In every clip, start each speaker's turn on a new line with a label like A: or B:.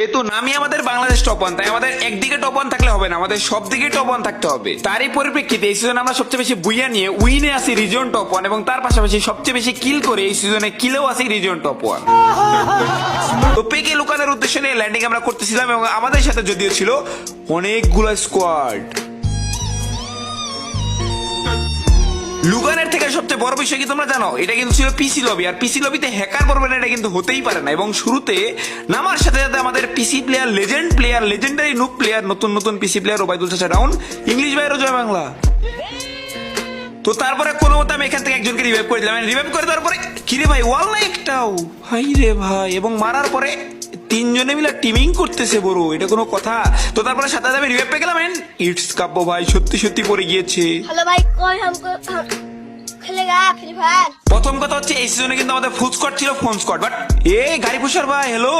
A: যেহেতু নামই আমাদের বাংলাদেশ টপ ওয়ান, তাই আমাদের একদিকে টপ ওয়ান থাকলে হবে না, আমাদের সব দিকে টপ ওয়ান থাকতে হবে। তারই পরিপ্রেক্ষিতে এই সিজনে আমরা সবচেয়ে বেশি বুইয়া নিয়ে উইনে আসি রিজন টপ ওয়ান, এবং তার পাশাপাশি সবচেয়ে বেশি কিল করে এই সিজনে কিলেও আসি রিজন টপ ওয়ান। তো পেকে লুকানোর উদ্দেশ্য নিয়ে ল্যান্ডিং আমরা করতেছিলাম, এবং আমাদের সাথে যদিও ছিল অনেকগুলো স্কোয়াড। লুগানের থেকে সবচেয়ে বড় বিষয় কি তোমরা জানো, এটা কিন্তু ছিল পিসি লবি, আর পিসি লবিতে হ্যাকার করবে না এটা কিন্তু হতেই পারে না। এবং শুরুতে নামার সাথে সাথে আমাদের পিসি player, legend player, legendary nook player, নতুন নতুন পিসি প্লেয়ার ওবাইদুল চাচা ডাউন, ইংলিশ বাইরও জয় বাংলা। তো তারপরে কোনো মতে আমি এখান থেকে একজনকে রিভাইভ করে দিলাম, রিভাইভ করে দেওয়ার পরে কিরে ভাই ওয়াল না একটাও, ভাই রে ভাই, এবং মারার পরে তিনজনে মিলে টিমিং করতেছে বড়, এটা কোনো কথা? তো তারপরে সাথে সাথে আমি রিভাইভ পেয়ে গেলাম, এন্ড ইটস কাব্য ভাই সত্যি সত্যি পড়ে গিয়েছে।
B: हेलो भाई, कौन हमको खेलेगा फ्री फायर?
A: প্রথম কথা হচ্ছে এই সিজনে কিন্তু আমাদের ফুল স্কোয়াড ছিল, ফোন স্কোয়াড, বাট গাড়ি পুষার ভাই, হ্যালো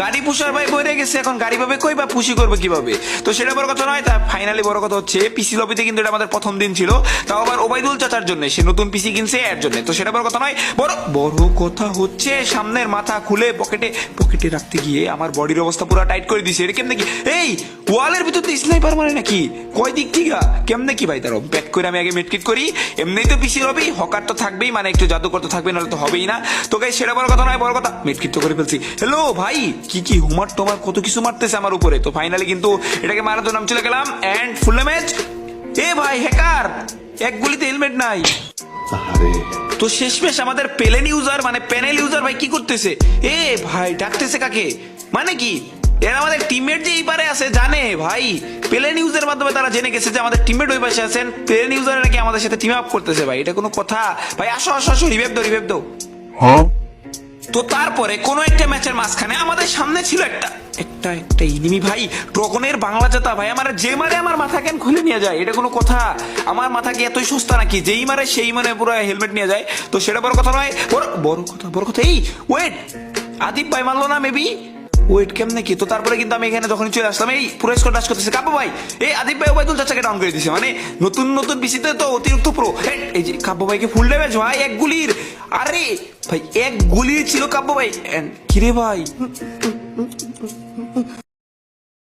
A: গাড়ি পুষার ভাই বইরে গেছে, এখন গাড়ি পাবে কই বা পুষি করবে কিভাবে? তো সেটা বড় কথা নয়। তা ফাইনালি বড় কথা হচ্ছে পিসি লবিতে কিন্তু এটা আমাদের প্রথম দিন ছিল, তাও আবার ওবাইদুল চাচার জন্য, সে নতুন পিসি কিনছে এর জন্য। তো সেটা বড় কথা নয়, বড় বড় কথা হচ্ছে সামনের মাথা খুলে পকেটে রাখতে গিয়ে আমার বডির অবস্থা পুরো টাইট করে দিছে। এটা কেমনে কি? এই ওয়ালের ভিতর তো স্নাইপার মারে নাকি? কয় দিক থেকে কেমনে কি ভাই? তার ব্যাক করে আমি আগে মেডকিট করি। এমনিই তো পিসি লবি, হকার তো থাকবেই, মানে একটু জাদুকর তো থাকবেই, নাহলে তো হবেই না। তো গাইস সেটা বড় কথা নয়, বড় কথা মেডকিট তো করে ফেলছি। হ্যালো ভাই, কি হুমার তোমার কত কিছু মারতেছে আমার উপরে। তো ফাইনালি কিন্তু এটাকে মারার জন্য আমি চলে গেলাম, এন্ড ফুল ড্যামেজ। এ ভাই হ্যাকার, এক গুলিতে হেলমেট নাই। তো শেষমেশ আমাদের পেলেন ইউজার, মানে প্যানেল ইউজার ভাই কি করতেছে? এ ভাই ডাকতেছে কাকে? মানে কি এরা আমাদের টিমমেট যে এই পারে আছে জানে ভাই, প্লেন ইউজের মাধ্যমে তারা জেনে গেছে যে আমাদের টিমমেট ওই পাশে আছেন, প্লেন ইউজার নাকি আমাদের সাথে টিম আপ করতেছে। ভাই এটা কোনো কথা? ভাই আসো আসো আসো, রিভাইভ দাও। তো তারপরে কোনো একটা ম্যাচের মাঝখানে আমাদের সামনে ছিল একটা ইনিমি ভাই, ড্রাগনের বাংলা জাতা ভাই, আমার যে মারে আমার মাথা কেন খুলে নিয়ে যায়? এটা কোনো কথা? আমার মাথা কি এতই সস্তা নাকি যেই মারে সেই মানে পুরো হেলমেট নিয়ে যায়? তো সেটা বড় কথা নয়, বড় কথা এই ওয়েট, আদিব ভাই মানলো না মেবি, ওয়েট কেমনে কি? তো তারপরে কিন্তু আমি এখানে যখন চলে আসলাম, এই পুরো স্কোর ডাশ করতেছে কাব্য ভাই, এই আদিব ভাই ওবাইদুল চাচাকে ডাউন করে দিছে, মানে নতুন পিসিতে তো অতিরিক্ত প্রো। এই যে কাব্য ভাইকে ফুল ড্যামেজ ভাই, এক গুলির, আরে ভাই এক গুলি ছিল কাব্য ভাই। কিরে ভাই